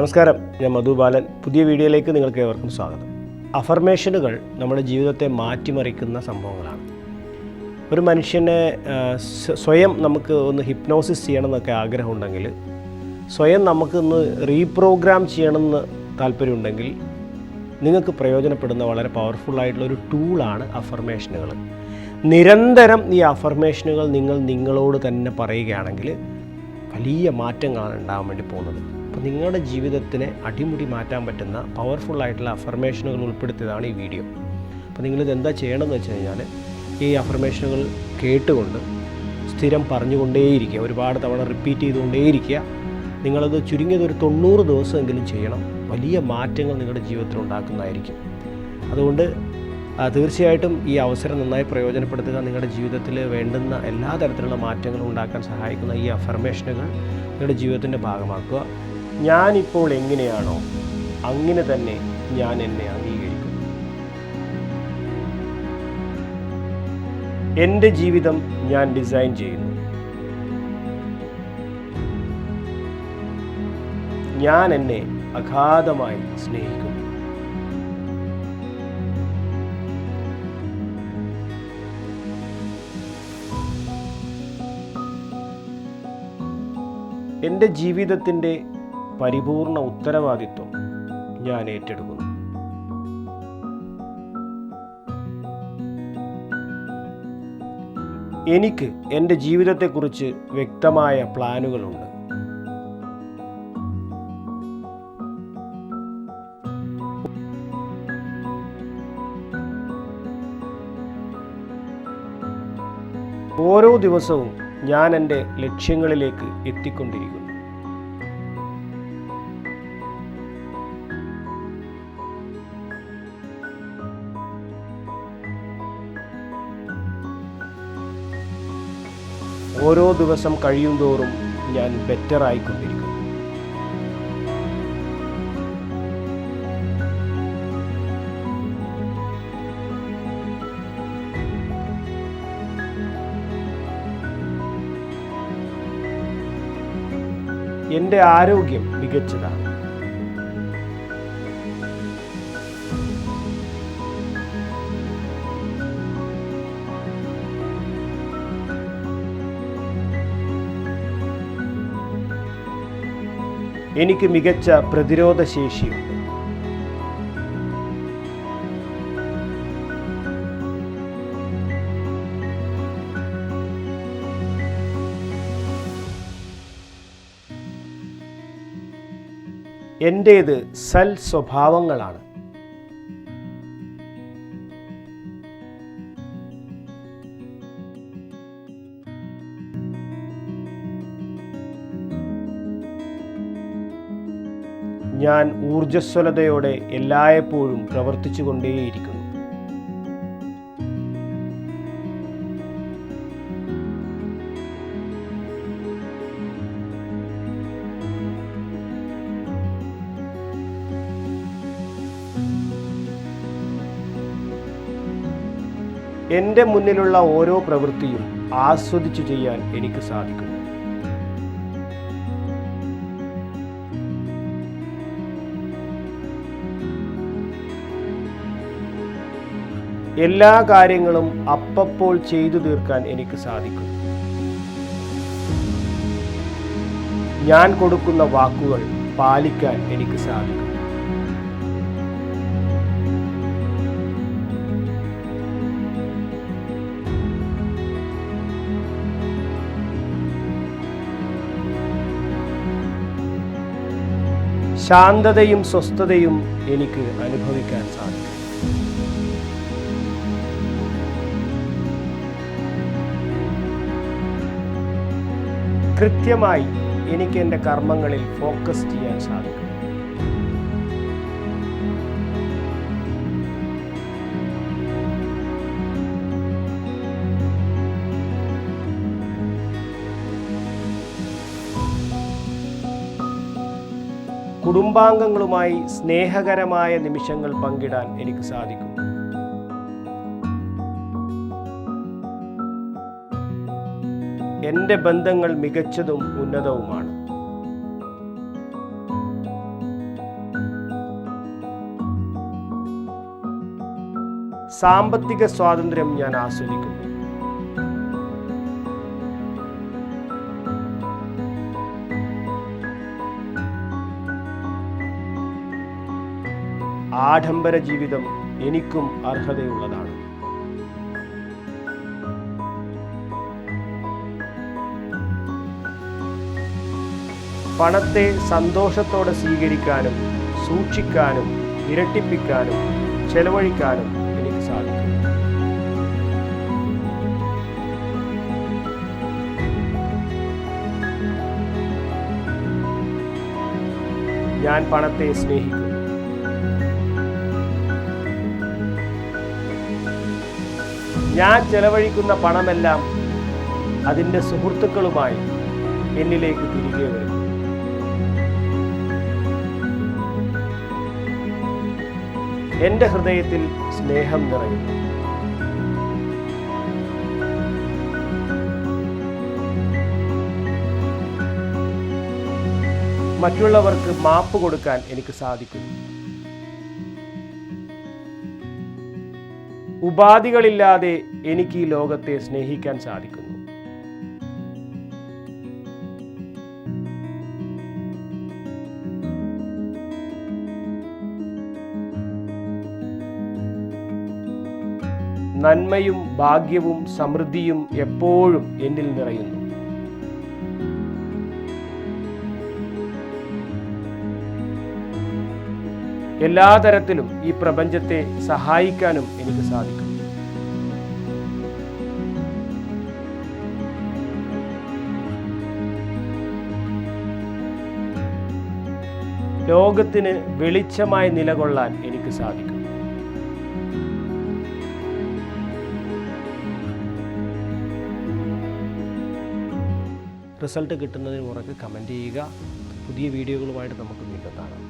നമസ്കാരം, ഞാൻ മധു ബാലൻ. പുതിയ വീഡിയോയിലേക്ക് നിങ്ങൾക്ക് ഏവർക്കും സ്വാഗതം. അഫർമേഷനുകൾ നമ്മുടെ ജീവിതത്തെ മാറ്റിമറിക്കുന്ന സംഭവങ്ങളാണ്. ഒരു മനുഷ്യനെ സ്വയം നമുക്ക് ഒന്ന് ഹിപ്നോസിസ് ചെയ്യണമെന്നൊക്കെ ആഗ്രഹമുണ്ടെങ്കിൽ, സ്വയം നമുക്കൊന്ന് റീപ്രോഗ്രാം ചെയ്യണമെന്ന് താല്പര്യമുണ്ടെങ്കിൽ നിങ്ങൾക്ക് പ്രയോജനപ്പെടുന്ന വളരെ പവർഫുള്ളായിട്ടുള്ളൊരു ടൂളാണ് അഫർമേഷനുകൾ. നിരന്തരം ഈ അഫർമേഷനുകൾ നിങ്ങളോട് തന്നെ പറയുകയാണെങ്കിൽ വലിയ മാറ്റങ്ങളാണ് ഉണ്ടാകാൻ വേണ്ടി പോകുന്നത്. അപ്പോൾ നിങ്ങളുടെ ജീവിതത്തിനെ അടിമുടി മാറ്റാൻ പറ്റുന്ന പവർഫുള്ളായിട്ടുള്ള അഫർമേഷനുകൾ ഉൾപ്പെടുത്തിയതാണ് ഈ വീഡിയോ. അപ്പോൾ നിങ്ങളിത് എന്താ ചെയ്യണമെന്ന് വെച്ച് കഴിഞ്ഞാൽ, ഈ അഫർമേഷനുകൾ കേട്ടുകൊണ്ട് സ്ഥിരം പറഞ്ഞുകൊണ്ടേയിരിക്കുക, ഒരുപാട് തവണ റിപ്പീറ്റ് ചെയ്തുകൊണ്ടേയിരിക്കുക. നിങ്ങളത് ചുരുങ്ങിയത് ഒരു 90 ദിവസമെങ്കിലും ചെയ്യണം. വലിയ മാറ്റങ്ങൾ നിങ്ങളുടെ ജീവിതത്തിൽ ഉണ്ടാക്കുന്നതായിരിക്കും. അതുകൊണ്ട് തീർച്ചയായിട്ടും ഈ അവസരം നന്നായി പ്രയോജനപ്പെടുത്തുക. നിങ്ങളുടെ ജീവിതത്തിൽ വേണ്ടുന്ന എല്ലാ തരത്തിലുള്ള മാറ്റങ്ങളും ഉണ്ടാക്കാൻ സഹായിക്കുന്ന ഈ അഫർമേഷനുകൾ നിങ്ങളുടെ ജീവിതത്തിൻ്റെ ഭാഗമാക്കുക. ഞാനിപ്പോൾ എങ്ങനെയാണോ അങ്ങനെ തന്നെ ഞാൻ എന്നെ അംഗീകരിക്കുന്നു. എൻ്റെ ജീവിതം ഞാൻ ഡിസൈൻ ചെയ്യുന്നു. ഞാൻ എന്നെ അഗാധമായി സ്നേഹിക്കുന്നു. എൻ്റെ ജീവിതത്തിൻ്റെ പരിപൂർണ ഉത്തരവാദിത്വം ഞാൻ ഏറ്റെടുക്കുന്നു. എനിക്ക് എൻ്റെ ജീവിതത്തെക്കുറിച്ച് വ്യക്തമായ പ്ലാനുകളുണ്ട്. ഓരോ ദിവസവും ഞാൻ എൻ്റെ ലക്ഷ്യങ്ങളിലേക്ക് എത്തിക്കൊണ്ടിരിക്കുന്നു. ഓരോ ദിവസം കഴിയുന്തോറും ഞാൻ ബെറ്ററായിക്കൊണ്ടിരിക്കുന്നു. എൻ്റെ ആരോഗ്യം മികച്ചതാണ്. എനിക്ക് മികച്ച പ്രതിരോധ ശേഷിയുണ്ട്. എൻ്റേത് സൽ സ്വഭാവങ്ങളാണ്. ഞാൻ ഊർജ്ജസ്വലതയോടെ എല്ലായ്പ്പോഴും പ്രവർത്തിച്ചു കൊണ്ടേയിരിക്കുന്നു. എൻ്റെ മുന്നിലുള്ള ഓരോ പ്രവൃത്തിയും ആസ്വദിച്ചു ചെയ്യാൻ എനിക്ക് സാധിക്കുന്നു. എല്ലാ കാര്യങ്ങളും അപ്പപ്പോൾ ചെയ്തു തീർക്കാൻ എനിക്ക് സാധിക്കും. ഞാൻ കൊടുക്കുന്ന വാക്കുകൾ പാലിക്കാൻ എനിക്ക് സാധിക്കും. ശാന്തതയും സ്വസ്ഥതയും എനിക്ക് അനുഭവിക്കാൻ സാധിക്കും. കൃത്യമായി എനിക്ക് എൻ്റെ കർമ്മങ്ങളിൽ ഫോക്കസ് ചെയ്യാൻ സാധിക്കും. കുടുംബാംഗങ്ങളുമായി സ്നേഹകരമായ നിമിഷങ്ങൾ പങ്കിടാൻ എനിക്ക് സാധിക്കും. എൻ്റെ ബന്ധങ്ങൾ മികച്ചതും ഉന്നതവുമാണ്. സാമ്പത്തിക സ്വാതന്ത്ര്യം ഞാൻ ആസ്വദിക്കുന്നു. ആഡംബര ജീവിതം എനിക്കും അർഹതയുള്ളതാണ്. പണത്തെ സന്തോഷത്തോടെ സ്വീകരിക്കാനും സൂക്ഷിക്കാനും ഇരട്ടിപ്പിക്കാനും ചെലവഴിക്കാനും എനിക്ക് സാധിക്കും. ഞാൻ പണത്തെ സ്നേഹിക്കുന്നു. ഞാൻ ചെലവഴിക്കുന്ന പണമെല്ലാം അതിൻ്റെ സുഹൃത്തുക്കളുമായി എന്നിലേക്ക് തിരികെ വരും. എൻ്റെ ഹൃദയത്തിൽ സ്നേഹം നിറയുന്നു. മറ്റുള്ളവർക്ക് മാപ്പ് കൊടുക്കാൻ എനിക്ക് സാധിക്കുന്നു. ഉപാധികളില്ലാതെ എനിക്ക് ഈ ലോകത്തെ സ്നേഹിക്കാൻ സാധിക്കുന്നു. നന്മയും ഭാഗ്യവും സമൃദ്ധിയും എപ്പോഴും എന്നിൽ നിറയുന്നു. എല്ലാ തരത്തിലും ഈ പ്രപഞ്ചത്തെ സഹായിക്കാനും എനിക്ക് സാധിക്കും. ലോകത്തിന് വെളിച്ചമായി നിലകൊള്ളാൻ എനിക്ക് സാധിക്കും. റിസൾട്ട് കിട്ടുന്നതിന് മുറക്ക് കമൻറ്റ് ചെയ്യുക. പുതിയ വീഡിയോകളുമായിട്ട് നമുക്ക് വീണ്ടും കാണാം.